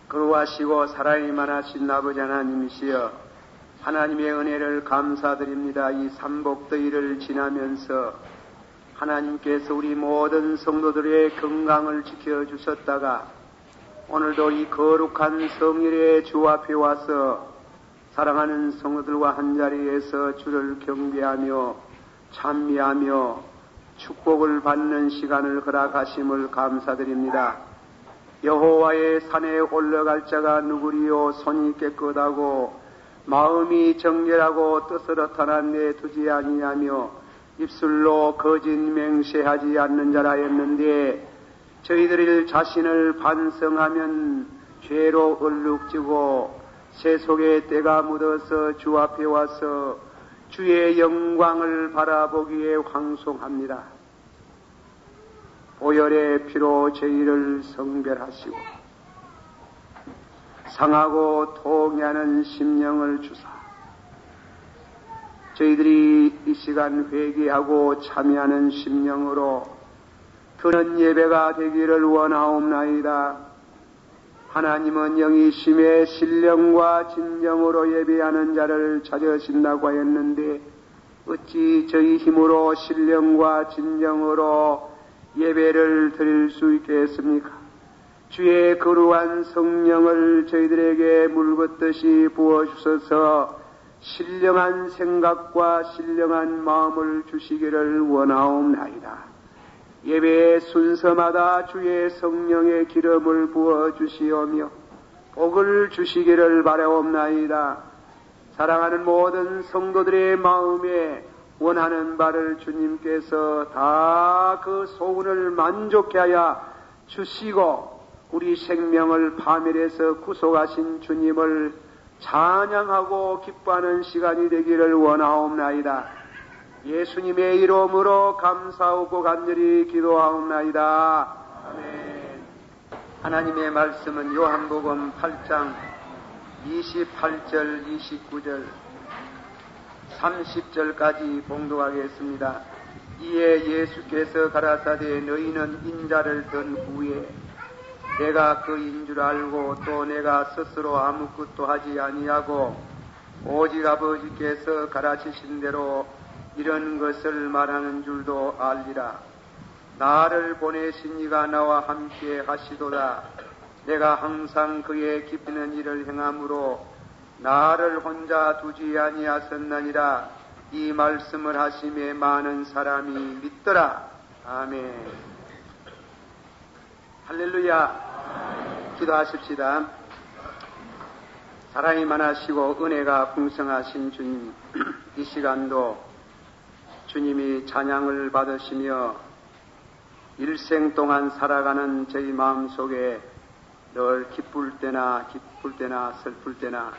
거룩하시고 사랑이 많으신 아버지 하나님이시여, 하나님의 은혜를 감사드립니다. 이 삼복더위를 지나면서 하나님께서 우리 모든 성도들의 건강을 지켜주셨다가 오늘도 이 거룩한 성일의 주 앞에 와서 사랑하는 성도들과 한자리에서 주를 경배하며 찬미하며 축복을 받는 시간을 허락하심을 감사드립니다. 여호와의 산에 올라갈 자가 누구리요? 손이 깨끗하고 마음이 정결하고 뜻을 허탄한 데 두지 아니하며 입술로 거짓 맹세하지 않는 자라 했는데, 저희들이 자신을 반성하면 죄로 얼룩지고 세속의 때가 묻어서 주 앞에 와서 주의 영광을 바라보기에 황송합니다. 보혈의 피로 저희를 성별하시고 상하고 통해하는 심령을 주사 저희들이 이 시간 회개하고 참여하는 심령으로 드는 예배가 되기를 원하옵나이다. 하나님은 영이심의 신령과 진정으로 예배하는 자를 찾으신다고 하였는데, 어찌 저희 힘으로 신령과 진정으로 예배를 드릴 수 있겠습니까? 주의 거룩한 성령을 저희들에게 물붓듯이 부어주셔서 신령한 생각과 신령한 마음을 주시기를 원하옵나이다. 예배의 순서마다 주의 성령의 기름을 부어주시오며 복을 주시기를 바라옵나이다. 사랑하는 모든 성도들의 마음에 원하는 바를 주님께서 다 그 소원을 만족케 하여 주시고 우리 생명을 파멸해서 구속하신 주님을 찬양하고 기뻐하는 시간이 되기를 원하옵나이다. 예수님의 이름으로 감사하고 간절히 기도하옵나이다. 아멘. 하나님의 말씀은 요한복음 8장 28절, 29절, 30절까지 봉독하겠습니다. 이에 예수께서 가라사대, 너희는 인자를 든 후에 내가 그인 줄 알고 또 내가 스스로 아무것도 하지 아니하고 오직 아버지께서 가르치신 대로 이런 것을 말하는 줄도 알리라. 나를 보내신 이가 나와 함께 하시도다. 내가 항상 그의 기쁘는 일을 행함으로 나를 혼자 두지 아니하셨느니라. 이 말씀을 하심에 많은 사람이 믿더라. 아멘. 할렐루야. 기도하십시다. 사랑이 많으시고 은혜가 풍성하신 주님, 이 시간도 주님이 찬양을 받으시며 일생 동안 살아가는 저희 마음속에 늘 기쁠 때나 슬플 때나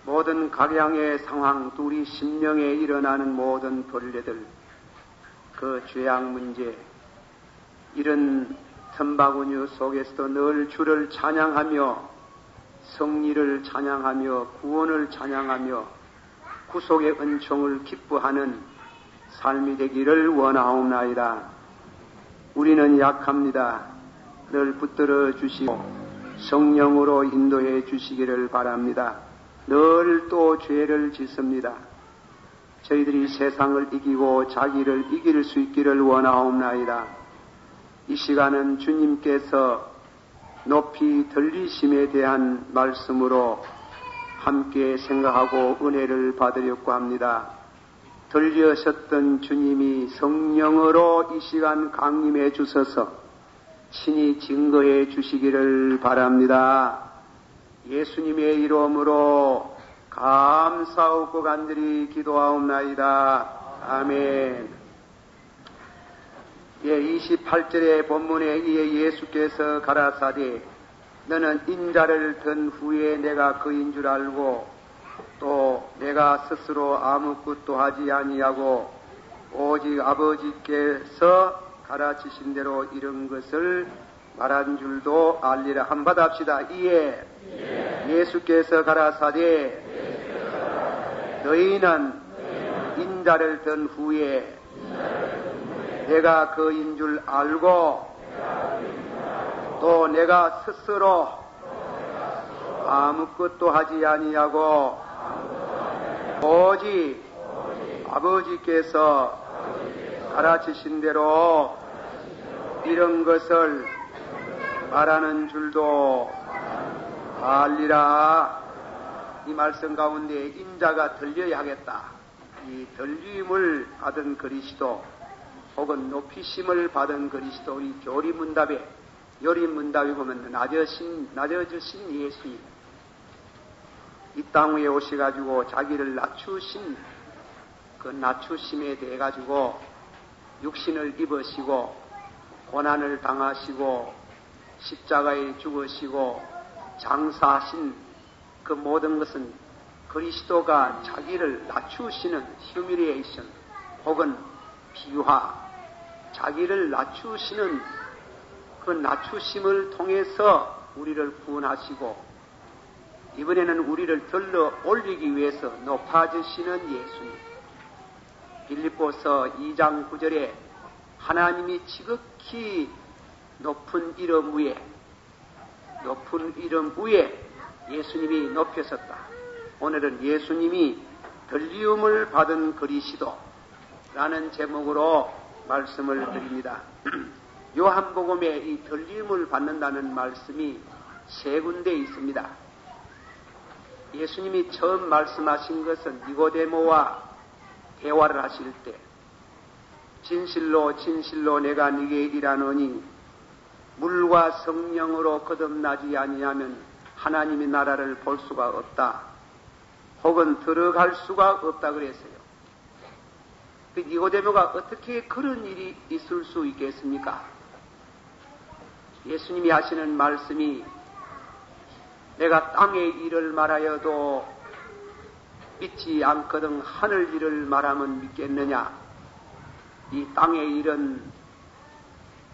모든 각양의 상황, 우리 심령에 일어나는 모든 벌레들, 그 죄악 문제, 이런 틈바구니 속에서도 늘 주를 찬양하며 성리를 찬양하며 구원을 찬양하며 구속의 은총을 기뻐하는 삶이 되기를 원하옵나이다. 우리는 약합니다. 늘 붙들어 주시고 성령으로 인도해 주시기를 바랍니다. 늘 또 죄를 짓습니다. 저희들이 세상을 이기고 자기를 이길 수 있기를 원하옵나이다. 이 시간은 주님께서 높이 들리심에 대한 말씀으로 함께 생각하고 은혜를 받으려고 합니다. 들려셨던 주님이 성령으로 이 시간 강림해 주셔서 친히 증거해 주시기를 바랍니다. 예수님의 이름으로 감사하고 간절히 기도하옵나이다. 아멘. 28절의 본문에 이에 예수께서 가라사대, 너는 인자를 든 후에 내가 그인 줄 알고 또 내가 스스로 아무것도 하지 아니하고 오직 아버지께서 가르치신 대로 이런 것을 말한 줄도 알리라. 한번 합시다. 이에 예수께서 가라사대, 너희는 인자를 든 후에 내가 그인 줄 알고 또 내가 스스로 아무것도 하지 아니하고 오직 아버지께서 가르치신 대로 이런 것을 말하는 줄도 알리라. 이 말씀 가운데 인자가 들려야 하겠다. 이 들림을 받은 그리스도 혹은 높이심을 받은 그리스도, 이 교리문답에 요리문답에 보면 낮아지신 예수님, 이 땅 위에 오셔가지고 자기를 낮추신 그 낮추심에 대해 가지고 육신을 입으시고 고난을 당하시고 십자가에 죽으시고 장사하신 그 모든 것은 그리스도가 자기를 낮추시는 휴밀리에이션 혹은 비화, 자기를 낮추시는 그 낮추심을 통해서 우리를 구원하시고 이번에는 우리를 들러 올리기 위해서 높아지시는 예수님. 빌립보서 2장 9절에 하나님이 지극히 높은 이름 위에 예수님이 높여섰다. 오늘은 예수님이 들리움을 받은 그리스도라는 제목으로 말씀을 드립니다. 요한복음에 이 들림을 받는다는 말씀이 세 군데 있습니다. 예수님이 처음 말씀하신 것은 니고데모와 대화를 하실 때 진실로 진실로 내가 네게 이르노니 물과 성령으로 거듭나지 아니하면 하나님의 나라를 볼 수가 없다. 혹은 들어갈 수가 없다 그랬어요. 그 니고데모가 어떻게 그런 일이 있을 수 있겠습니까? 예수님이 하시는 말씀이 내가 땅의 일을 말하여도 믿지 않거든 하늘 일을 말하면 믿겠느냐. 이 땅의 일은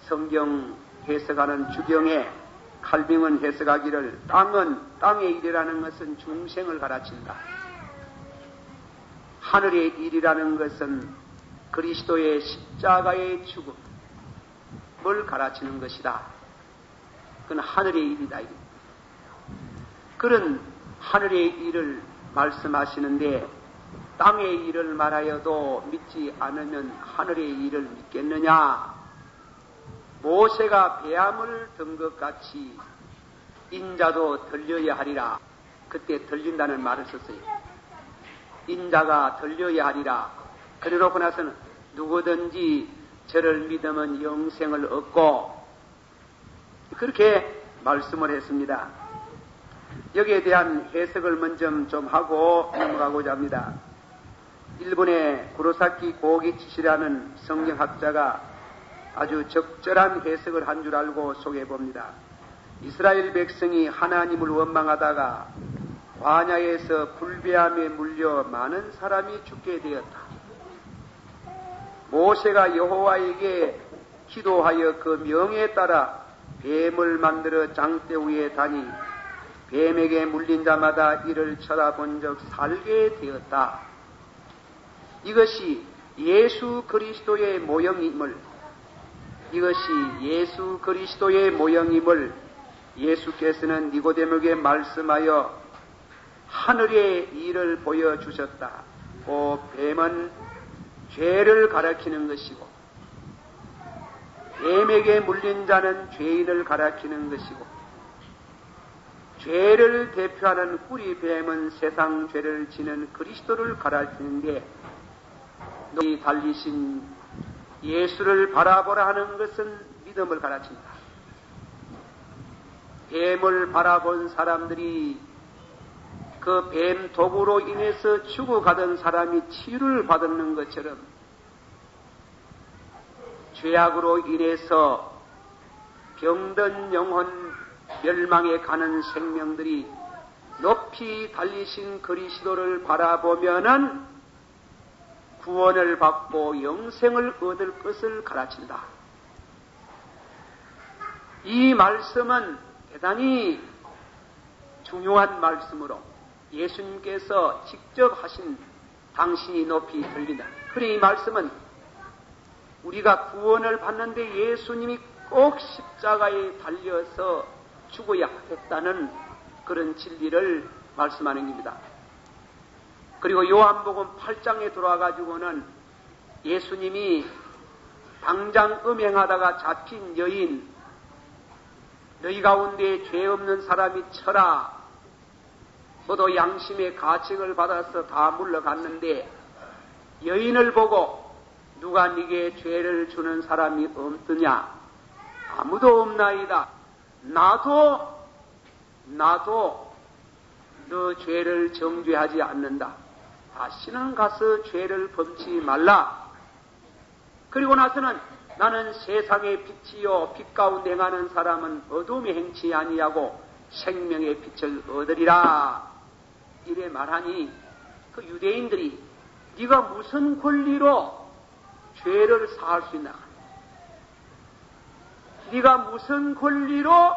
성경 해석하는 주경에 칼빙은 해석하기를 땅의 일이라는 것은 중생을 가르친다. 하늘의 일이라는 것은 그리스도의 십자가의 죽음을 가르치는 것이다. 그건 하늘의 일이다. 그런 하늘의 일을 말씀하시는데 땅의 일을 말하여도 믿지 않으면 하늘의 일을 믿겠느냐. 모세가 배암을 든 것 같이 인자도 들려야 하리라. 그때 들린다는 말을 썼어요. 인자가 들려야 하리라. 그래놓고 나서는 누구든지 저를 믿으면 영생을 얻고 그렇게 말씀을 했습니다. 여기에 대한 해석을 먼저 좀 하고 넘어가고자 합니다. 일본의 구로사키 고기치시라는 성경학자가 아주 적절한 해석을 한 줄 알고 소개해 봅니다. 이스라엘 백성이 하나님을 원망하다가 광야에서 불배암에 물려 많은 사람이 죽게 되었다. 모세가 여호와에게 기도하여 그 명에 따라 뱀을 만들어 장대 위에 다니 뱀에게 물린 자마다 이를 쳐다본 적 살게 되었다. 이것이 예수 그리스도의 모형임을 예수께서는 니고데모에게 말씀하여 하늘의 일을 보여주셨다. 그 뱀은 죄를 가리키는 것이고 뱀에게 물린 자는 죄인을 가리키는 것이고 죄를 대표하는 뿌리 뱀은 세상 죄를 지는 그리스도를 가르치는데 너희 달리신 예수를 바라보라 하는 것은 믿음을 가르친다. 뱀을 바라본 사람들이 그 뱀 독으로 인해서 죽어가던 사람이 치유를 받는 것처럼 죄악으로 인해서 병든 영혼 멸망에 가는 생명들이 높이 달리신 그리스도를 바라보면은 구원을 받고 영생을 얻을 것을 가르친다. 이 말씀은 대단히 중요한 말씀으로 예수님께서 직접 하신 당신이 높이 들린다. 그래 이 말씀은 우리가 구원을 받는데 예수님이 꼭 십자가에 달려서 죽어야 했다는 그런 진리를 말씀하는 겁니다. 그리고 요한복음 8장에 들어와가지고는 예수님이 당장 음행하다가 잡힌 여인, 너희 가운데 죄 없는 사람이 쳐라. 모두 양심의 가책을 받아서 다 물러갔는데 여인을 보고 누가 네게 죄를 주는 사람이 없느냐? 아무도 없나이다. 나도 너 죄를 정죄하지 않는다. 다시는 가서 죄를 범치 말라. 그리고 나서는 나는 세상의 빛이요 빛 가운데 행하는 사람은 어둠에 행치 아니하고 생명의 빛을 얻으리라. 이래 말하니 그 유대인들이 네가 무슨 권리로 죄를 사할 수 있나? 네가 무슨 권리로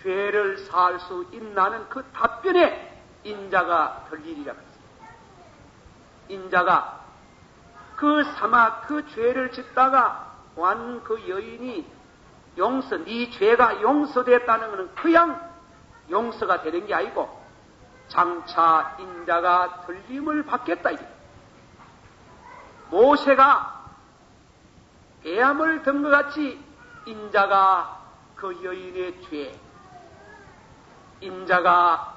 죄를 사할 수 있나는 그 답변에 인자가 들리리라 했습니다. 인자가 그 죄를 짓다가 완 그 여인이 네 죄가 용서됐다는 것은 그냥 용서가 되는 게 아니고 장차 인자가 들림을 받겠다 이게. 모세가 배암을 든 것 같이 인자가 그 여인의 죄, 인자가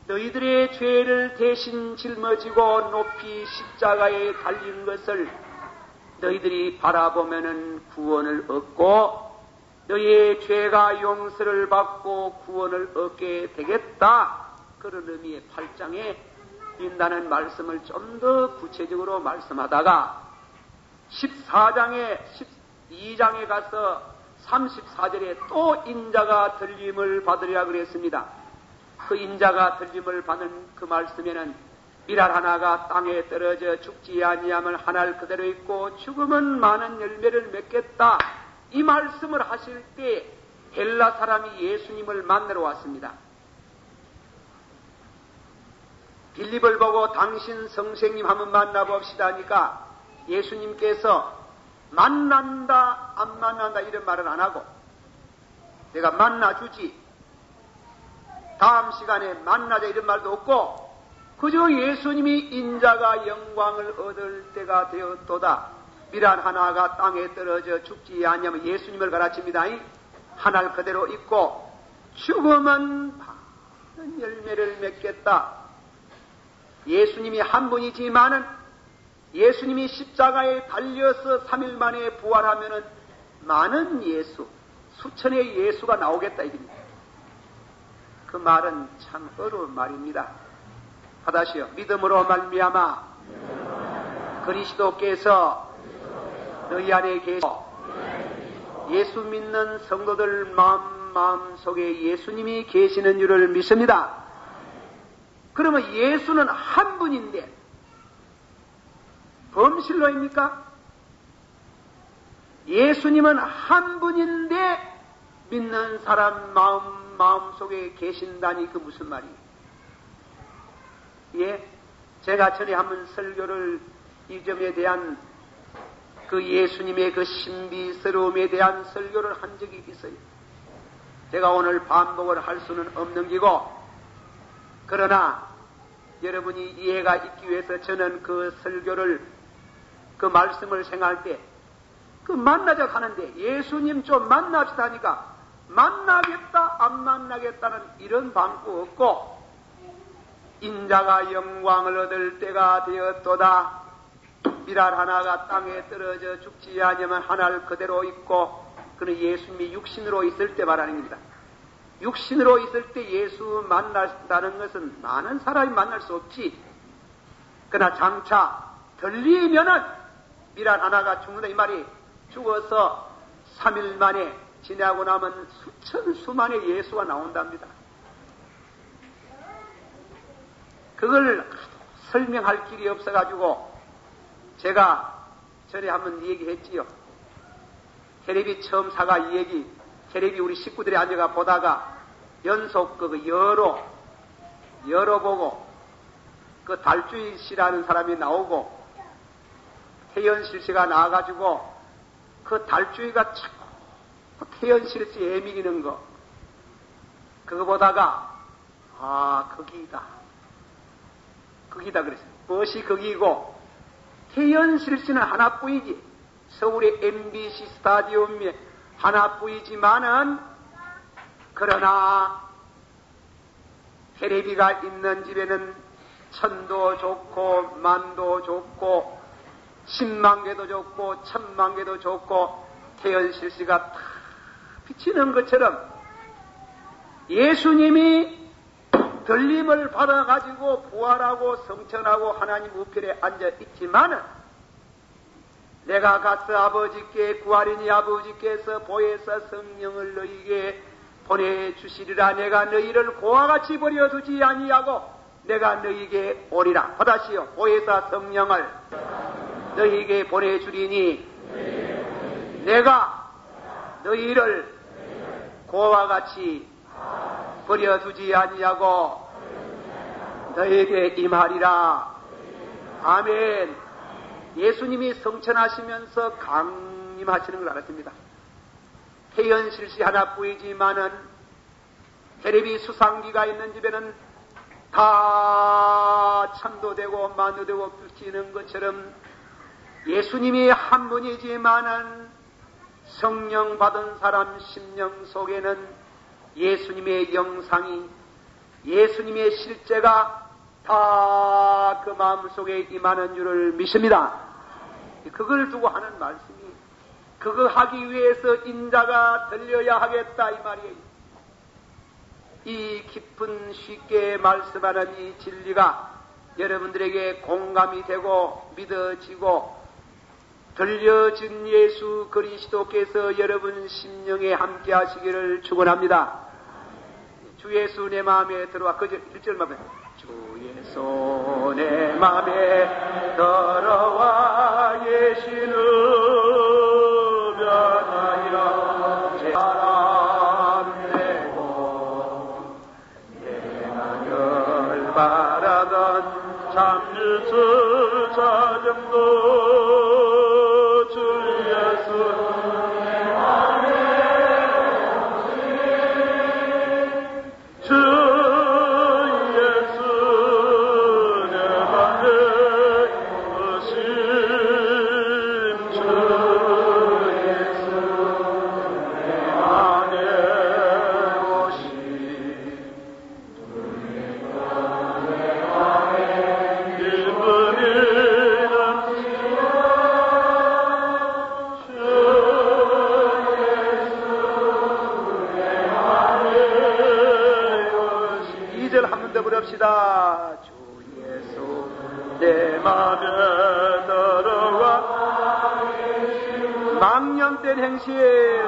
너희들의 죄를 대신 짊어지고 높이 십자가에 달린 것을 너희들이 바라보면은 구원을 얻고 너희의 죄가 용서를 받고 구원을 얻게 되겠다. 그런 의미의 8장에 인다는 말씀을 좀 더 구체적으로 말씀하다가 12장에 가서 34절에 또 인자가 들림을 받으리라 그랬습니다. 그 인자가 들림을 받는 그 말씀에는 밀알 하나가 땅에 떨어져 죽지 아니함을 하나를 그대로 있고 죽으면 많은 열매를 맺겠다. 이 말씀을 하실 때 헬라 사람이 예수님을 만나러 왔습니다. 빌립을 보고 당신 선생님 한번 만나봅시다 하니까 예수님께서 만난다 안 만난다 이런 말은 안 하고 내가 만나주지 다음 시간에 만나자 이런 말도 없고 그저 예수님이 인자가 영광을 얻을 때가 되었도다. 밀알 하나가 땅에 떨어져 죽지 않냐면 예수님을 가르칩니다. 하나를 그대로 있고 죽으면 많은 열매를 맺겠다. 예수님이 한 분이지만은 예수님이 십자가에 달려서 3일 만에 부활하면은 많은 예수, 수천의 예수가 나오겠다 이겁니다. 그 말은 참 어려운 말입니다. 하다시요. 믿음으로 말미암아 그리스도께서 너희 안에 계셔 예수 믿는 성도들 마음 속에 예수님이 계시는 줄을 믿습니다. 그러면 예수는 한 분인데 범실로입니까? 예수님은 한 분인데 믿는 사람 마음 속에 계신다니 그 무슨 말이에요? 예, 제가 전에 한번 설교를 이 점에 대한 그 예수님의 그 신비스러움에 대한 설교를 한 적이 있어요. 제가 오늘 반복을 할 수는 없는 기고 그러나 여러분이 이해가 있기 위해서 저는 그 설교를 그 말씀을 생각할 때 그 만나자 하는데 예수님 좀 만납시다 하니까 만나겠다 안 만나겠다는 이런 방구 없고 인자가 영광을 얻을 때가 되었도다. 밀알 하나가 땅에 떨어져 죽지 아니하면 하나를 그대로 있고 그는 예수님이 육신으로 있을 때 말하는 겁니다. 육신으로 있을 때 예수 만난다는 것은 많은 사람이 만날 수 없지. 그러나 장차 들리면은 밀알 하나가 죽는다 이 말이 죽어서 3일 만에 지나고 나면 수만의 예수가 나온답니다. 그걸 설명할 길이 없어가지고 제가 전에 한번 얘기했지요. 텔레비 처음 사가 이 얘기 텔레비 우리 식구들이 앉아가 보다가 연속 그 열어보고 그 달주희 씨라는 사람이 나오고 태연실 씨가 나와가지고 그 달주희가 자꾸 태연실 씨 애미기는 거 그거 보다가 거기다. 거기다 그랬어요. 무엇이 거기고, 태연실씨는 하나뿐이지. 서울의 MBC 스타디움에 하나뿐이지만은, 그러나 테레비가 있는 집에는 천도 좋고 만도 좋고 10만 개도 좋고 1000만 개도 좋고 태연실씨가 다 비치는 것처럼 예수님이 들림을 받아가지고 부활하고 성천하고 하나님 우편에 앉아 있지만은 내가 가서 아버지께 구하리니 아버지께서 보혜사 성령을 너희에게 보내주시리라. 내가 너희를 고와 같이 버려두지 아니하고 내가 너희에게 오리라. 받아시오. 보혜사 성령을 너희에게 보내주리니 내가 너희를 고와 같이 버려두지 아니하고 너희에게 임하리라. 아멘. 예수님이 성천하시면서 강림하시는 걸 알았습니다. 태연실씨 하나뿐이지만은 테레비 수상기가 있는 집에는 다 참도 되고 만도 되고 비치는 것처럼 예수님이 한 분이지만은 성령 받은 사람 심령 속에는 예수님의 영상이 예수님의 실제가 다 그 마음속에 임하는 줄을 믿습니다. 그걸 두고 하는 말씀이 그거 하기 위해서 인자가 들려야 하겠다 이 말이에요. 이 깊은 쉽게 말씀하는 이 진리가 여러분들에게 공감이 되고 믿어지고 들려진 예수 그리스도께서 여러분 심령에 함께 하시기를 축원합니다. 주 예수 내 마음에 들어와. 그 1절만 주 예수 내 마음에 들어와 계시는 변하여 사람 되고 내가 바라던 참유수 자정도 주 예수 내 마음에 주 예수 내 마음에 오심 주 예수 내 마음에 오심 부릅시다. 주 예수 내 맘에 들어와 망령된 행실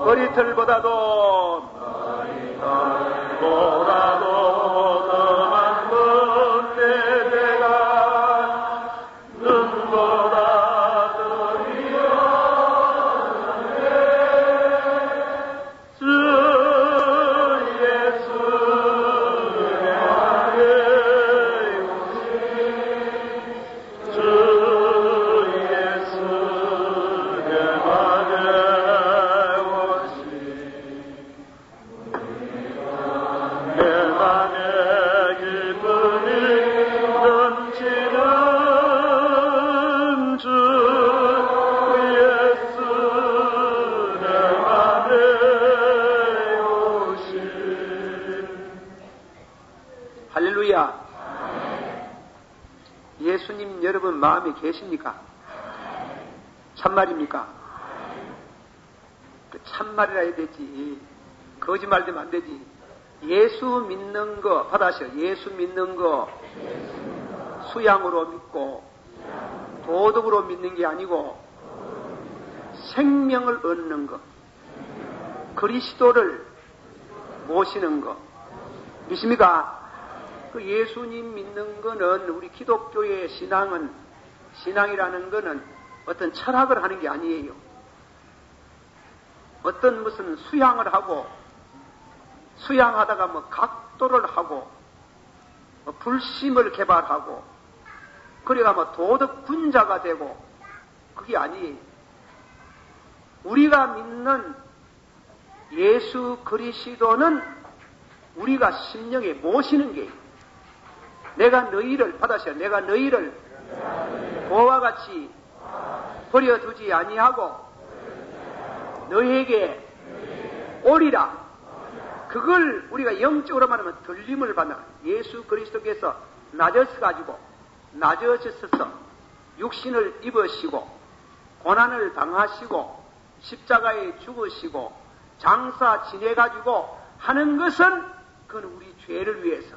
머리털보다도 더 많은 내 내가 눈보다 더 할렐루야. 예수님 여러분 마음에 계십니까? 참말입니까? 참말이라 해야 되지. 거짓말 되면 안 되지. 예수 믿는 거 받아셔. 예수 믿는 거 수양으로 믿고 도덕으로 믿는 게 아니고 생명을 얻는 거, 그리스도를 모시는 거 믿습니까? 그 예수님 믿는 거는 우리 기독교의 신앙이라는 거는 어떤 철학을 하는 게 아니에요. 어떤 무슨 수양을 하고 수양하다가 뭐 각도를 하고 뭐 불심을 개발하고 그래가 뭐 도덕 군자가 되고 그게 아니에요. 우리가 믿는 예수 그리스도는 우리가 심령에 모시는 게 내가 너희를 받아서 내가 너희를 그와 같이 버려두지 아니하고 너희에게 오리라. 그걸 우리가 영적으로 말하면 들림을 받는 예수 그리스도께서 낮아져가지고 낮아져서 육신을 입으시고 고난을 당하시고 십자가에 죽으시고 장사 지내가지고 하는 것은 그건 우리 죄를 위해서.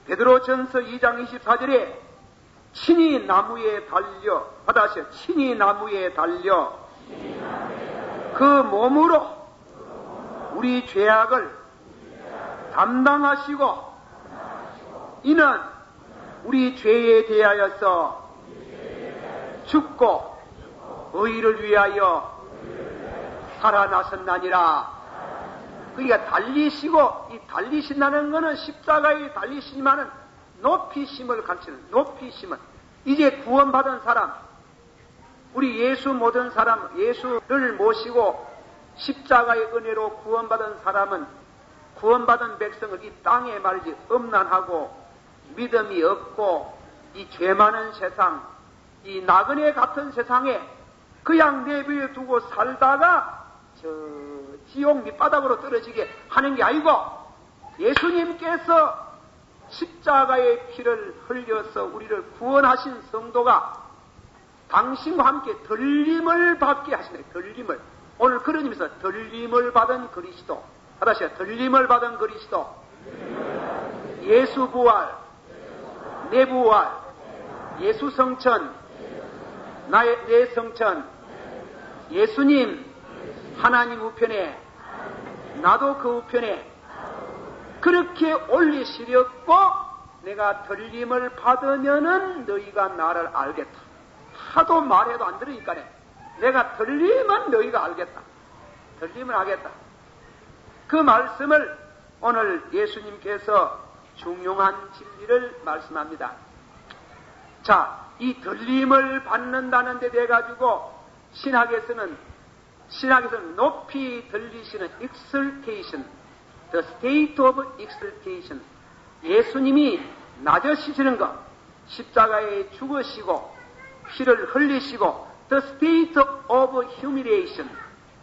베드로전서 2장 24절에 친히 나무에 달려 받아서 친히 나무에 달려 그 몸으로 우리 죄악을 담당하시고 이는 우리 죄에 대하여서 죽고 의를 위하여 살아나셨나니라. 그러니까 달리시고 이 달리신다는 것은 십자가에 달리시지만은 높이심을 가르치는 높이심은 이제 구원받은 사람 우리 예수 모든 사람 예수를 모시고 십자가의 은혜로 구원받은 사람은 구원받은 백성을 이 땅에 말이지 음란하고 믿음이 없고 이 죄 많은 세상 이 나그네 같은 세상에 그냥 내버려 두고 살다가 저 지옥 밑바닥으로 떨어지게 하는 게 아니고 예수님께서 십자가의 피를 흘려서 우리를 구원하신 성도가 당신과 함께 들림을 받게 하시네. 들림을. 오늘 그런 의미에서 들림을 받은 그리스도. 다시 들림을 받은 그리스도. 예수 부활, 내 부활, 예수 성천, 내 성천, 예수님 하나님 우편에 나도 그 우편에 그렇게 올리시렸고 내가 들림을 받으면은 너희가 나를 알겠다. 하도 말해도 안 들으니까 내가 들리면 너희가 알겠다. 들림을 하겠다. 그 말씀을 오늘 예수님께서 중요한 진리를 말씀합니다. 자, 이 들림을 받는다는 데 대해 가지고 신학에서는 높이 들리시는 exaltation, the state of exaltation. 예수님이 낮아지시는 것, 십자가에 죽으시고 피를 흘리시고 the state of humiliation.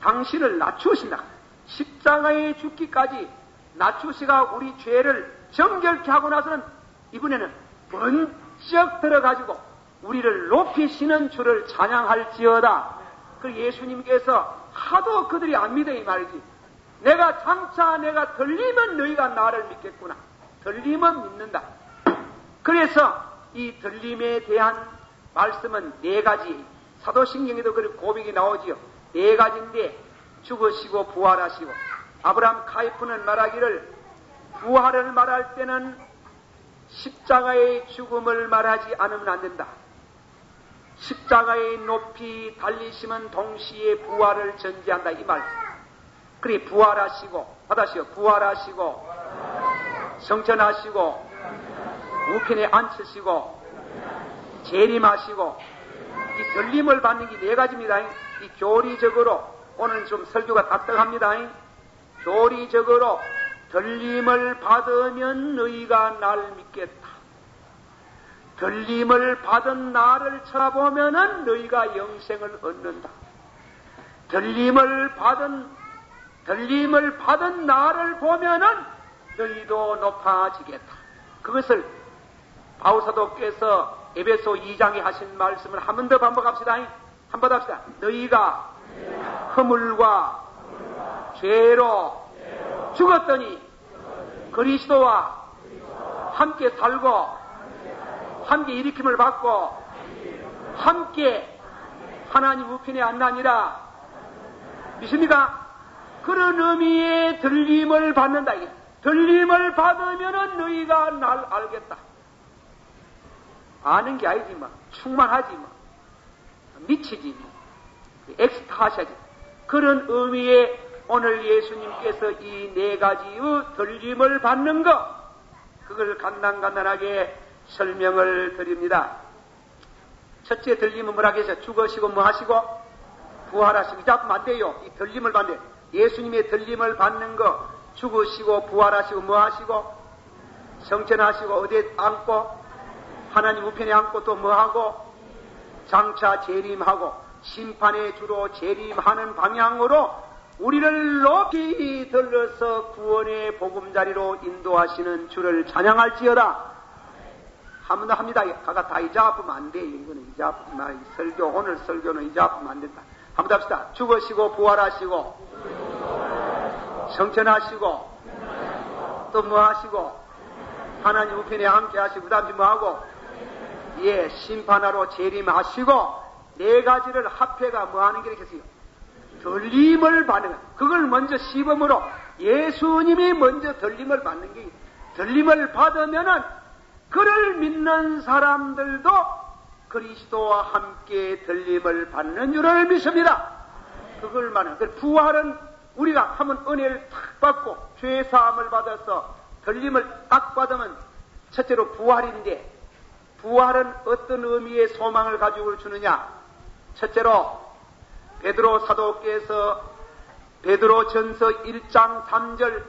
당신을 낮추신다. 십자가에 죽기까지 낮추시가 우리 죄를 정결케 하고 나서는 이번에는 번쩍 들어가지고 우리를 높이시는 주를 찬양할지어다. 그 예수님께서 하도 그들이 안 믿어 이 말이지. 내가 장차 내가 들리면 너희가 나를 믿겠구나. 들리면 믿는다. 그래서 이 들림에 대한 말씀은 네 가지. 사도신경에도 그런 고백이 나오지요. 네 가지인데 죽으시고 부활하시고 아브라함 카이프는 말하기를 부활을 말할 때는 십자가의 죽음을 말하지 않으면 안 된다. 십자가의 높이 달리시면 동시에 부활을 전제한다 이 말. 그리 부활하시고 받아시오. 부활하시고 성천하시고 우편에 앉히시고 재림하시고 이 들림을 받는 게 네 가지입니다. 이 교리적으로 오늘 좀 설교가 딱딱합니다. 교리적으로 들림을 받으면 너희가 날 믿겠다. 들림을 받은 나를 쳐다보면은 너희가 영생을 얻는다. 들림을 받은 나를 보면은 너희도 높아지겠다. 그것을 바울사도께서 에베소 2장에 하신 말씀을 한 번 더 반복합시다. 한 번 더 합시다. 너희가 허물과 죄로 죽었더니 그리스도와 함께 살고 함께 일으킴을 받고 함께 하나님 우편에 앉나니라. 믿습니까? 그런 의미의 들림을 받는다. 들림을 받으면은 너희가 날 알겠다. 아는 게 아니지 뭐. 충만하지 뭐. 미치지 뭐. 엑스타시하지. 그런 의미의 오늘 예수님께서 이 네 가지의 들림을 받는 것, 그걸 간단하게 설명을 드립니다. 첫째 들림은 뭐라 해서 죽으시고 뭐 하시고 부활하시고, 이 작품 안 돼요. 이 들림을 받는, 예수님의 들림을 받는 거, 죽으시고, 부활하시고, 뭐 하시고, 성천하시고, 어디에 앉고, 하나님 우편에 앉고 또 뭐 하고, 장차 재림하고, 심판의 주로 재림하는 방향으로 우리를 높이 들러서 구원의 보금자리로 인도하시는 주를 찬양할지어다. 하면 합니다. 가가 다 이자하면 안 돼요. 이거는 이자하면 설교, 오늘 설교는 이자하면 안 된다. 한번 합시다. 죽으시고 부활하시고 성천하시고 또 뭐 하시고 하나님 우편에 함께 하시고 그 다음 뭐 하고 예 심판하러 재림하시고 네 가지를 합해가 뭐 하는 게 이렇겠어요. 들림을 받는 그걸 먼저 시범으로 예수님이 먼저 들림을 받는 게 들림을 받으면은 그를 믿는 사람들도 그리스도와 함께 들림을 받는 줄을 믿습니다. 그걸 말하는 그 부활은 우리가 한번 은혜를 탁 받고 죄 사함을 받아서 들림을 딱 받으면 첫째로 부활인데 부활은 어떤 의미의 소망을 가지고 주느냐? 첫째로 베드로 사도께서 베드로전서 1장 3절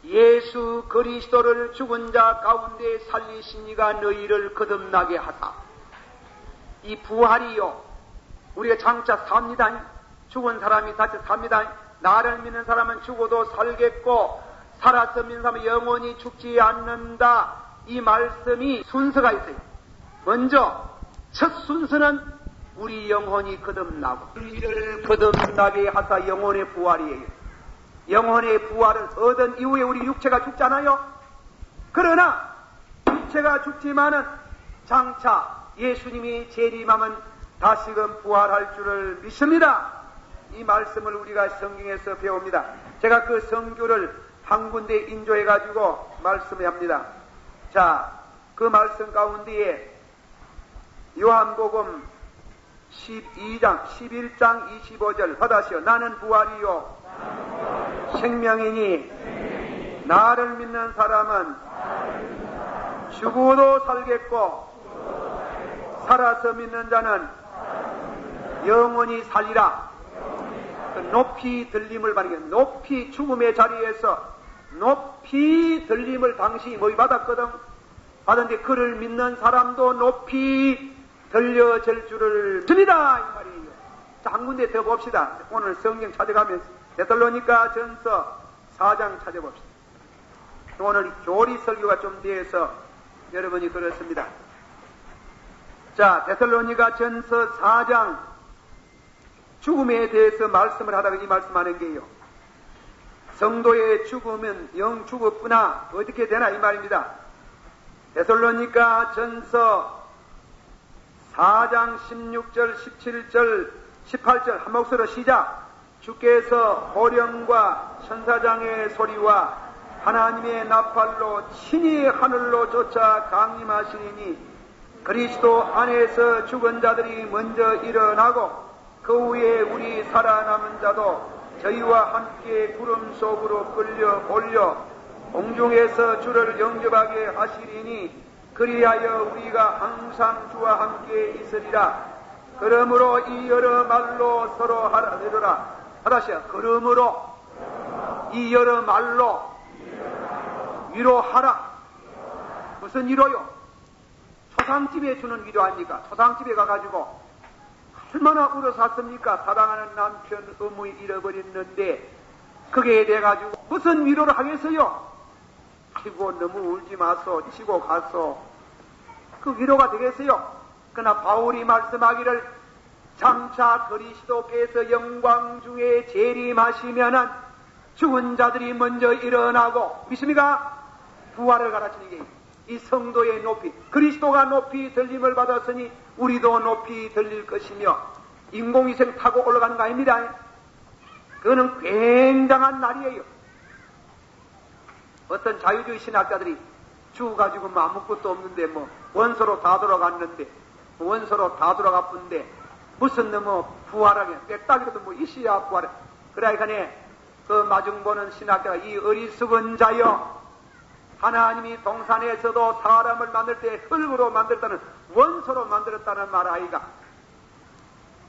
예수 그리스도를 죽은 자 가운데 살리시니가 너희를 거듭나게 하사 이 부활이요 우리가 장차 삽니다. 죽은 사람이 다시 삽니다. 나를 믿는 사람은 죽어도 살겠고 살아서 믿는 사람은 영원히 죽지 않는다. 이 말씀이 순서가 있어요. 먼저 첫 순서는 우리 영혼이 거듭나고 우리를 거듭나게 하사 영혼의 부활이에요. 영혼의 부활은 얻은 이후에 우리 육체가 죽잖아요. 그러나 육체가 죽지만은 장차 예수님이 재림하면 다시금 부활할 줄을 믿습니다. 이 말씀을 우리가 성경에서 배웁니다. 제가 그 성교를 한 군데 인조해가지고 말씀을 합니다. 자, 그 말씀 가운데에 요한복음 11장 25절 받아시오. 나는 부활이요 생명이니 나를 믿는 사람은 죽어도 살겠고 살아서 믿는 자는 영원히 살리라. 높이 들림을 받는 게 높이 죽음의 자리에서 높이 들림을 당신이 뭐이 받았거든. 받았는데 그를 믿는 사람도 높이 들려질 줄을 믿습니다. 이 말이에요. 자, 한 군데 더 봅시다. 오늘 성경 찾아가면서 데살로니가 전서 4장 찾아봅시다. 오늘 교리 설교가 좀 돼서 여러분이 그렇습니다. 자, 데살로니가 전서 4장 죽음에 대해서 말씀을 하다가 이 말씀하는 게요. 성도의 죽으면 영 죽었구나. 어떻게 되나 이 말입니다. 데살로니가 전서 4장 16절, 17절, 18절 한 목소리로 시작. 주께서 호령과 천사장의 소리와 하나님의 나팔로 친히 하늘로 쫓아 강림하시리니 그리스도 안에서 죽은 자들이 먼저 일어나고 그 후에 우리 살아남은 자도 저희와 함께 구름 속으로 끌려 올려 공중에서 주를 영접하게 하시리니 그리하여 우리가 항상 주와 함께 있으리라. 그러므로 이 여러 말로 서로 하라. 하다시야. 그러므로 이 여러 말로 위로하라. 무슨 위로요? 초상집에 주는 위로 아닙니까? 초상집에 가가지고 얼마나 울어 샀습니까? 사랑하는 남편 어머니 잃어버렸는데 그게 돼가지고 무슨 위로를 하겠어요? 아이고 너무 울지 마소. 치고 가소. 그 위로가 되겠어요? 그러나 바울이 말씀하기를 장차 그리스도께서 영광 중에 재림하시면은 죽은 자들이 먼저 일어나고 믿습니까? 부활을 가르치는 게 이 성도의 높이 그리스도가 높이 들림을 받았으니 우리도 높이 들릴 것이며 인공위성 타고 올라가는 거 아닙니다. 그거는 굉장한 날이에요. 어떤 자유주의 신학자들이 죽어가지고 뭐 아무것도 없는데 뭐 원소로 다 돌아갔는데 원소로 다 돌아갔는데 무슨 뭐 부활하게 빽딱이라도 뭐 이시야 부활해. 그러니까 그 마중보는 신학자가 이 어리석은 자여 하나님이 동산에서도 사람을 만들 때 흙으로 만들었다는 원소로 만들었다는 말 아이가.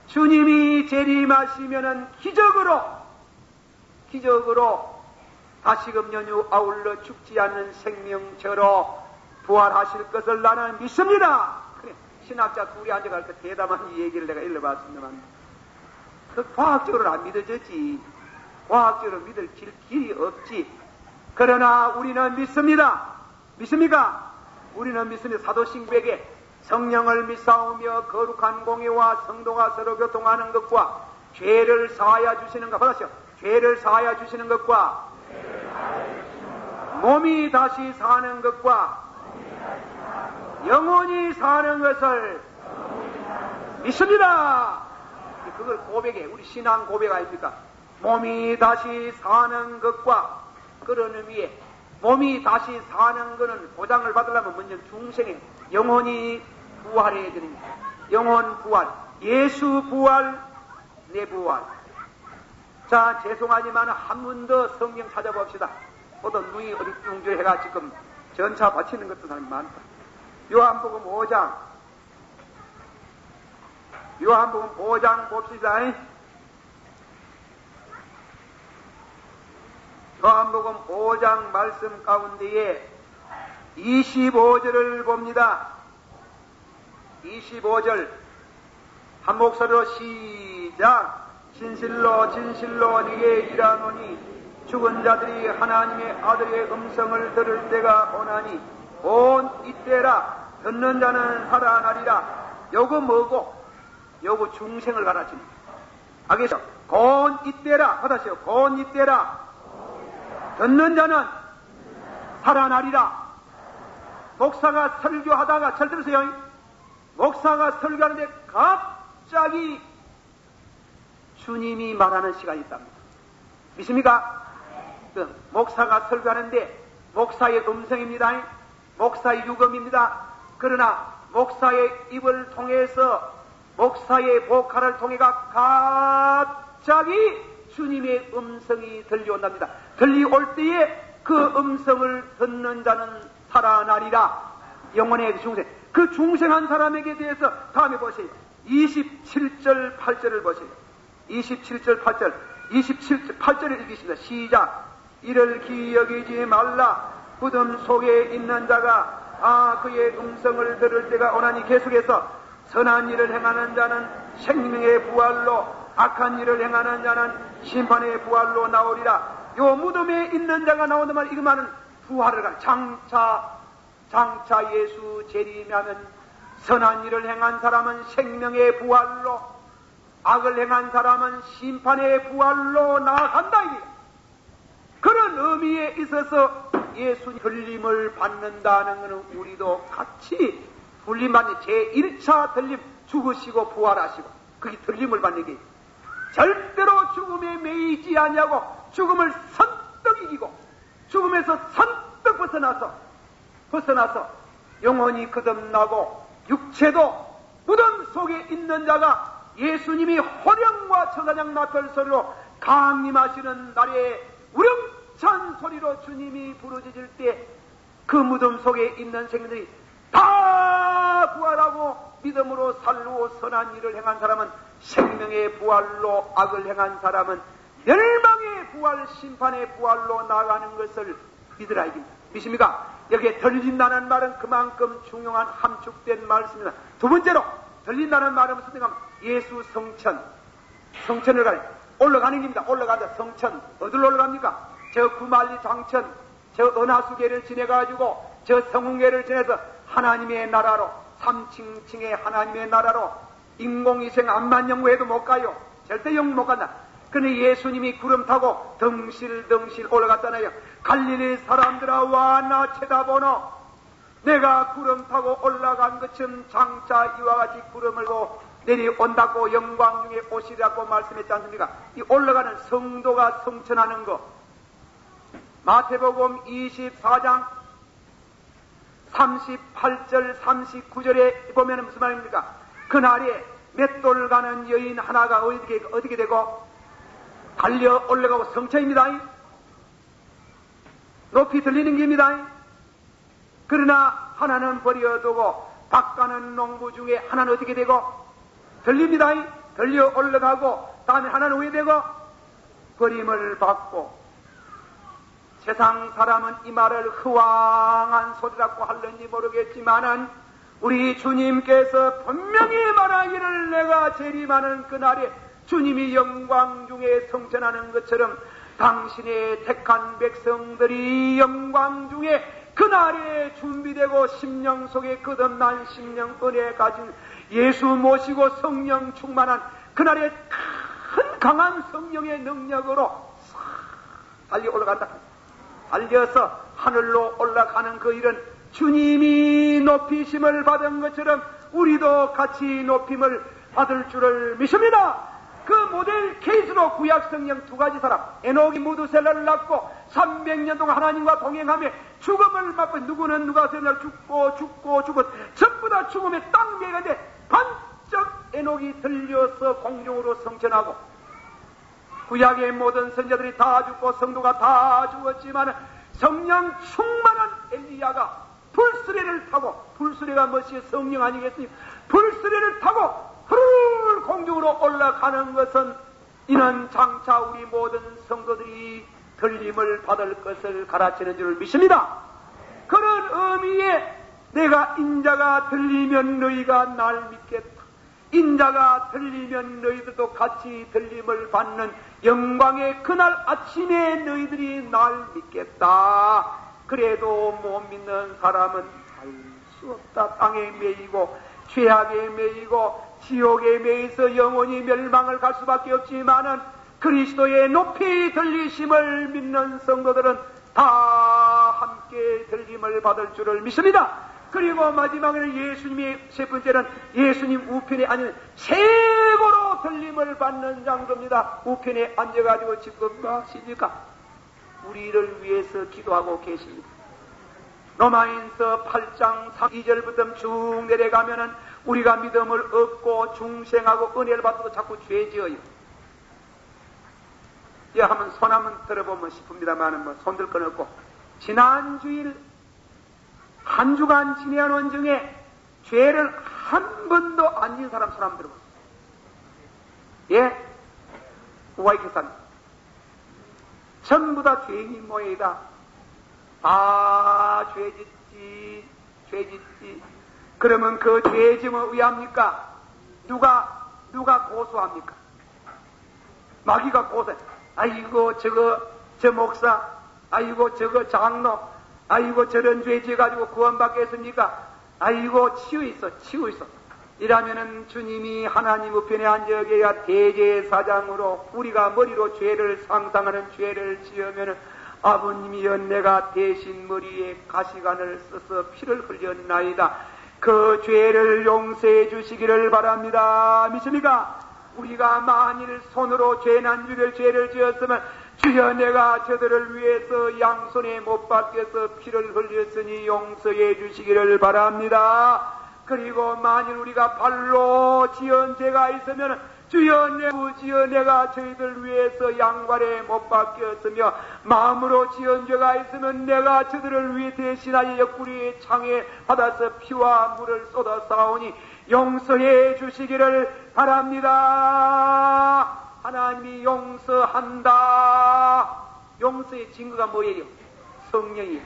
주님이 재림하시면은 기적으로 다시금 연유 아울러 죽지 않는 생명처로 부활하실 것을 나는 믿습니다. 그래, 신학자 둘이 앉아갈 때 대담한 이 얘기를 내가 일러봤습니다만, 그 과학적으로는 안 믿어졌지. 과학적으로 믿을 길이 없지. 그러나 우리는 믿습니다. 믿습니까? 우리는 믿습니다. 사도신구에게 성령을 믿사오며 거룩한 공예와 성도가 서로 교통하는 것과 죄를 사하여 주시는 것, 받았죠? 죄를 사하여 주시는 것과 몸이 다시 사는 것과 영원히 사는 것을 믿습니다. 그걸 고백해. 우리 신앙 고백 아닙니까? 몸이 다시 사는 것과, 그런 의미에 몸이 다시 사는 것은 보장을 받으려면 먼저 중생에 영혼이 부활해야 됩니다. 영혼 부활, 예수 부활, 내 부활. 자, 죄송하지만 한 번 더 성경 찾아봅시다. 어떤 눈이 어리둥절해가 지금 전차 바치는 것도 사람이 많다. 요한복음 5장 봅시다. 요한복음 5장 말씀 가운데에 25절을 봅니다. 25절 한 목소리로 시작. 진실로 진실로 네게 이르노니 죽은 자들이 하나님의 아들의 음성을 들을 때가 오나니 온 이때라. 듣는 자는 살아나리라. 요거 뭐고? 요거 중생을 가르칩니다. 알겠죠? 곧 이때라. 받았어요. 곧 이때라. 듣는 자는 살아나리라. 목사가 설교하다가, 잘 들으세요. 목사가 설교하는데 갑자기 주님이 말하는 시간이 있답니다. 믿습니까? 목사가 설교하는데 목사의 음성입니다. 목사의 유검입니다. 그러나 목사의 입을 통해서, 목사의 보컬을 통해가 갑자기 주님의 음성이 들려온답니다. 들려올 때에 그 음성을 듣는 자는 살아나리라. 영혼의 중생. 그 중생한 사람에게 대해서 다음에 보세요. 27절 8절을 보세요. 27절 8절 8절을 읽겠습니다. 시작. 이를 기여기지 말라. 무덤 속에 있는 자가 그의 음성을 들을 때가 오나니, 계속해서 선한 일을 행하는 자는 생명의 부활로, 악한 일을 행하는 자는 심판의 부활로 나오리라. 요 무덤에 있는 자가 나온다면 이것만은 부활을 가. 장차 예수 재림하면 선한 일을 행한 사람은 생명의 부활로, 악을 행한 사람은 심판의 부활로 나아간다. 이게 그런 의미에 있어서 예수님 들림을 받는다는 것은 우리도 같이 들림받는 제1차 들림, 죽으시고 부활하시고, 그게 들림을 받는 게 절대로 죽음에 매이지 아니하고 죽음을 선뜻 이기고 죽음에서 선뜻 벗어나서 영혼이 거듭나고 육체도 무덤 속에 있는 자가 예수님이 호령과 천사장 나팔 소리로 강림하시는 날에 우렁찬 소리로 주님이 부르짖을 때 그 무덤 속에 있는 생명들이 다 부활하고 믿음으로 살고, 선한 일을 행한 사람은 생명의 부활로, 악을 행한 사람은 멸망의 부활, 심판의 부활로 나가는 것을 믿으라 이깁니다. 믿습니까? 여기에 들린다는 말은 그만큼 중요한 함축된 말씀입니다. 두 번째로 들린다는 말은 무슨 뜻인가? 예수 성천을 가요. 올라가는 겁니다. 올라가다 성천. 어디로 올라갑니까? 저 구만리 장천, 저 은하수계를 지내가지고 저 성웅계를 지내서 하나님의 나라로, 삼층층의 하나님의 나라로 인공위생 암만연구해도 못 가요. 절대 영 못 간다. 그런데 예수님이 구름 타고 덩실덩실 올라갔잖아요. 갈릴리 사람들아 와 나 쳐다보노. 내가 구름 타고 올라간 것처럼 장차 이와 같이 구름을 고 내려온다고 영광 중에 오시라고 말씀했지 않습니까? 이 올라가는 성도가 성천하는 거. 마태복음 24장 38절 39절에 보면 무슨 말입니까? 그날에 맷돌 가는 여인 하나가 어떻게 되고 달려 올라가고 성천입니다. 높이 들리는 겁니다. 그러나 하나는 버려두고 밭가는 농부 중에 하나는 어떻게 되고 들립니다. 들려 올라가고 다음에 하나는 왜 되고 버림을 받고 세상 사람은 이 말을 허황한 소리라고 할는지 모르겠지만은 우리 주님께서 분명히 말하기를 내가 재림하는 그날에 주님이 영광 중에 성천하는 것처럼 당신의 택한 백성들이 영광 중에 그날에 준비되고 심령 속에 거듭난 심령 은혜 가진 예수 모시고 성령 충만한 그날에 큰 강한 성령의 능력으로 달리 올라간다. 달려서 하늘로 올라가는 그 일은 주님이 높이심을 받은 것처럼 우리도 같이 높임을 받을 줄을 믿습니다. 그 모델 케이스로 구약 성령 두 가지 사람, 에녹이 무두셀라를 낳고 300년 동안 하나님과 동행하며 죽음을 맞고 누구는 누가셀라 죽고 전부 다 죽음의 땅매가돼 반짝 에녹이 들려서 공중으로 성천하고 구약의 모든 선자들이 다 죽고 성도가 다 죽었지만 성령 충만한 엘리야가 불수레를 타고, 불수레가 무엇이 성령 아니겠습니까? 불수레를 타고 푸르르 공중으로 올라가는 것은 이는 장차 우리 모든 성도들이 들림을 받을 것을 가르치는 줄 믿습니다. 그런 의미에 내가 인자가 들리면 너희가 날 믿겠다. 인자가 들리면 너희들도 같이 들림을 받는 영광의 그날 아침에 너희들이 날 믿겠다. 그래도 못 믿는 사람은 할 수 없다. 땅에 매이고 죄악에 매이고 지옥에 매여서 영원히 멸망을 갈 수밖에 없지만은 그리스도의 높이 들리심을 믿는 성도들은 다 함께 들림을 받을 줄을 믿습니다. 그리고 마지막에는 예수님이 세 번째는 예수님 우편에 앉은 최고로 들림을 받는 장소입니다. 우편에 앉아가지고 지금 무엇입니까? 우리를 위해서 기도하고 계십니다. 로마인서 8장 2절부터 쭉 내려가면은 우리가 믿음을 얻고 중생하고 은혜를 받고 자꾸 죄 지어요. 예, 한번 손 한번 들어보면 싶습니다만은 뭐 손들 건 없고, 지난 주일 한 주간 지내온 중에 죄를 한 번도 안 지은 사람 손 한번 들어보세요. 예? 우와이케산 전부 다 죄인인 모양이다. 다 죄짓지. 그러면 그 죄짐은 왜 합니까? 누가 고소합니까? 마귀가 고소해. 아이고 저 목사, 아이고 저거 장로, 아이고 저런 죄 지어가지고 구원받겠습니까? 아이고 치유 있어. 이라면은 주님이 하나님 우편에 앉아 계야 대제사장으로 우리가 머리로 죄를 상상하는 죄를 지으면은 아버님이여 내가 대신 머리에 가시관을 써서 피를 흘렸나이다. 그 죄를 용서해 주시기를 바랍니다. 믿습니까? 우리가 만일 손으로 죄난 주별 죄를 지었으면 주여 내가 저들을 위해서 양손에 못 박혀서 피를 흘렸으니 용서해 주시기를 바랍니다. 그리고 만일 우리가 발로 지은 죄가 있으면 주여 내가 저희들 위해서 양발에 못 박혔으며 마음으로 지은 죄가 있으면 내가 저들을 위해 대신하여 옆구리에 창에 받아서 피와 물을 쏟아 싸우니 용서해 주시기를 바랍니다. 하나님이 용서한다. 용서의 증거가 뭐예요? 성령이에요.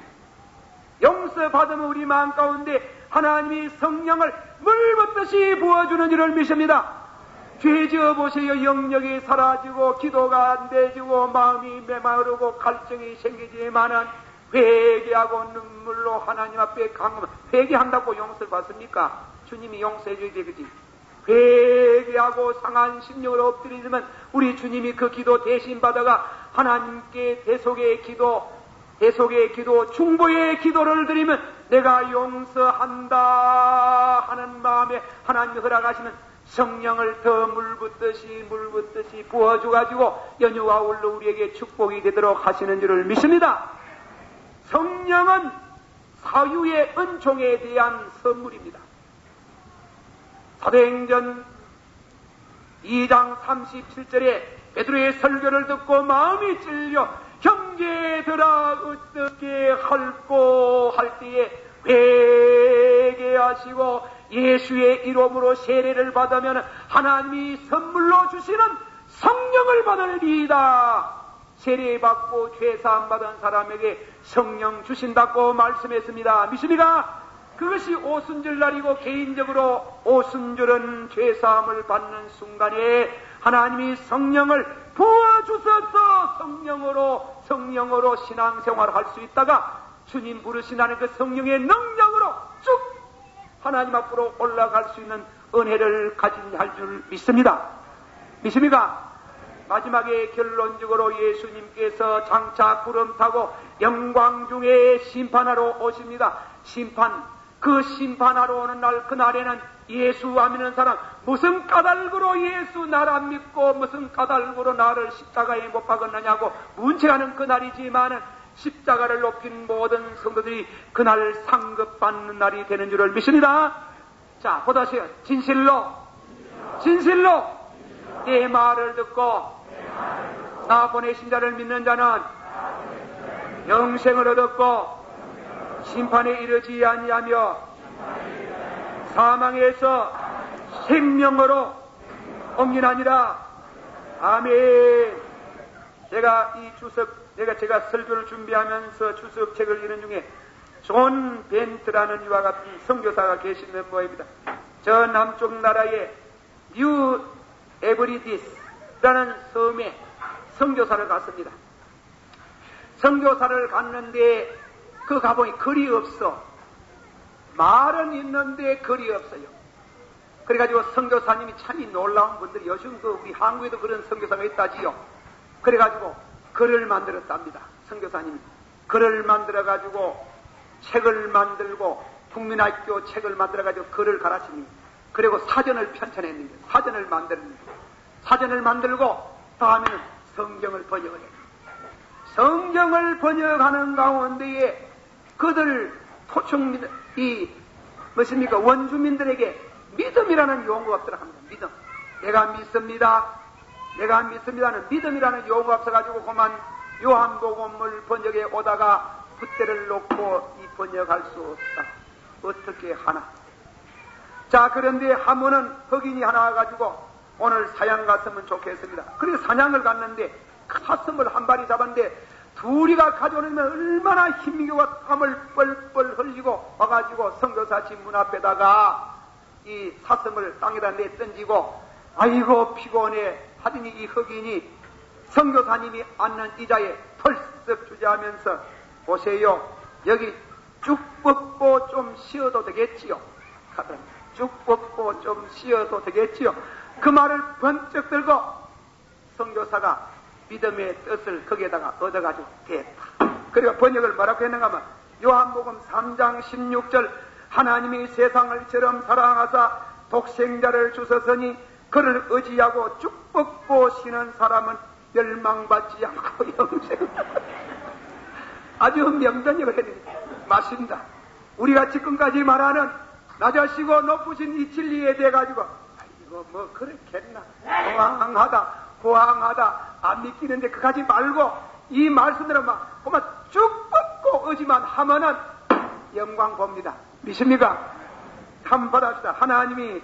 용서받으면 우리 마음 가운데 하나님이 성령을 물붓듯이 부어주는 줄을 믿습니다. 죄 지어 보세요. 영역이 사라지고 기도가 안 되지고 마음이 메마르고 갈증이 생기지만은 회개하고 눈물로 하나님 앞에 강하면 회개한다고 용서를 받습니까? 주님이 용서해 줘야 되겠지. 회개하고 상한 심령을 엎드리면 우리 주님이 그 기도 대신 받아가 하나님께 대속의 기도, 중보의 기도를 드리면 내가 용서한다 하는 마음에 하나님이 허락하시면 성령을 더 물붓듯이 부어줘가지고 연유와 울로 우리에게 축복이 되도록 하시는 줄을 믿습니다. 성령은 사유의 은총에 대한 선물입니다. 사도행전 2장 37절에 베드로의 설교를 듣고 마음이 찔려 형제들아 어떻게 할꼬 할 때에 회개하시고 예수의 이름으로 세례를 받으면 하나님이 선물로 주시는 성령을 받으리이다. 세례받고 죄사함 받은 사람에게 성령 주신다고 말씀했습니다. 믿습니까? 그것이 오순절 날이고, 개인적으로 오순절은 죄사함을 받는 순간에 하나님이 성령을 부어주셔서 성령으로 신앙생활을 할 수 있다가 주님 부르시는 그 성령의 능력으로 쭉 하나님 앞으로 올라갈 수 있는 은혜를 가진할 줄 믿습니다. 믿습니까? 마지막에 결론적으로 예수님께서 장차 구름 타고 영광 중에 심판하러 오십니다. 그 심판하러 오는 날, 그날에는 예수 안 믿는 사람, 무슨 까닭으로 예수 날 안 믿고 무슨 까닭으로 나를 십자가에 못 박았느냐고 문책하는 그날이지만은 십자가를 높인 모든 성도들이 그날 상급받는 날이 되는 줄을 믿습니다. 자, 보다시요. 진실로 내 말을 듣고 나 보내신 자를 믿는 자는 영생을 얻었고 심판에 이르지 아니하며 사망에서 생명으로 옮기나니라. 아멘. 제가 설교를 준비하면서 주석책을 읽는 중에 존 벤트라는 이와 같은 선교사가 계신 멤버입니다. 저 남쪽 나라의 뉴 에브리디스라는 섬에 선교사를 갔습니다. 선교사를 갔는데 그 가보니 글이 없어. 말은 있는데 글이 없어요. 그래가지고 선교사님이 참이 놀라운 분들이, 요즘 우리 한국에도 그런 선교사가 있다지요. 그래가지고 글을 만들었답니다. 선교사님이 글을 만들어가지고 책을 만들고 국민학교 책을 만들어가지고 글을 가르치니, 그리고 사전을 편찬했는데, 사전을 만들고 다음에는 성경을 번역을 했습니다. 성경을 번역하는 가운데에 그들 원주민들에게 믿음이라는 용어가 들어갑니다. 믿음. 내가 믿습니다는 믿음이라는 용어가 없어가지고 그만 요한복음을 번역해 오다가 붓대를 놓고 이 번역할 수 없다. 어떻게 하나? 자, 그런데 하면은 흑인이 하나 와가지고 오늘 사양 갔으면 좋겠습니다. 그래서 사냥을 갔는데 사슴을 한 마리 잡았는데 둘이가 가져오면 얼마나 힘이고 땀을 뻘뻘 흘리고 와가지고 선교사 집 문 앞에다가 이 사슴을 땅에다 내던지고 아이고 피곤해 하더니 이 흑인이 선교사님이 앉는 의자에 털썩 주저하면서 보세요, 여기 쭉 뻗고 좀 쉬어도 되겠지요? 쭉 뻗고 좀 쉬어도 되겠지요? 그 말을 번쩍 들고 선교사가 믿음의 뜻을 거기에다가 얻어가지고 됐다. 그리고 번역을 뭐라고 했는가 하면 요한복음 3장 16절 하나님이 세상을 처럼 사랑하사 독생자를 주셨으니 그를 의지하고 쭉 뻗고 쉬는 사람은 멸망받지 않고 영생. 아주 명단역을 해야 됩니다. 맞습니다. 우리가 지금까지 말하는 낮으시고 높으신 이 진리에 대해가지고 이거 뭐 그렇겠나 고항하다 안 믿기는데 그까지 말고 이 말씀들은 막 그만 쭉 뻗고 의지만 하면은 영광 봅니다. 믿습니까? 한번 받아봅시다. 하나님이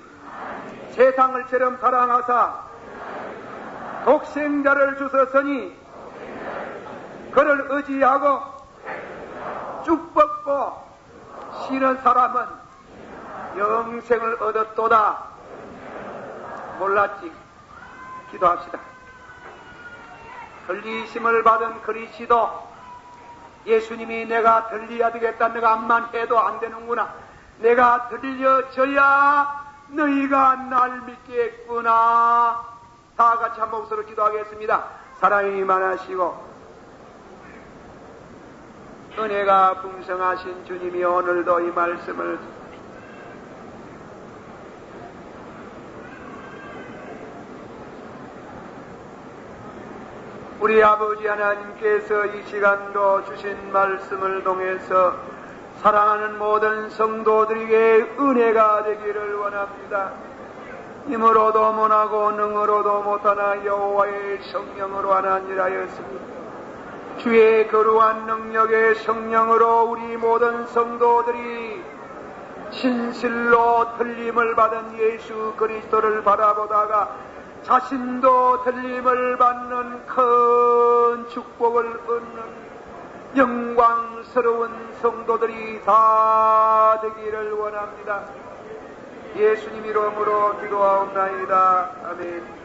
세상을 처럼 사랑하사 독생자를 주셨으니 그를 의지하고 쭉 뻗고 쉬는 사람은 영생을 얻었도다. 몰랐지? 기도합시다. 들리심을 받은 그리스도, 예수님이 내가 들려야 되겠다, 내가 암만 해도 안 되는구나, 내가 들려져야 너희가 날 믿겠구나. 다 같이 한 목소리로 기도하겠습니다. 사랑이 많으시고 은혜가 풍성하신 주님이 오늘도 이 말씀을 우리 아버지 하나님께서 이 시간도 주신 말씀을 통해서 사랑하는 모든 성도들에게 은혜가 되기를 원합니다. 힘으로도 못하고 능으로도 못하나 여호와의 성령으로 하나니라 하였습니다. 주의 거룩한 능력의 성령으로 우리 모든 성도들이 진실로 틀림을 받은 예수 그리스도를 바라보다가 자신도 틀림을 받는 큰 축복을 얻는 영광스러운 성도들이 다 되기를 원합니다. 예수님 이름으로 기도하옵나이다. 아멘.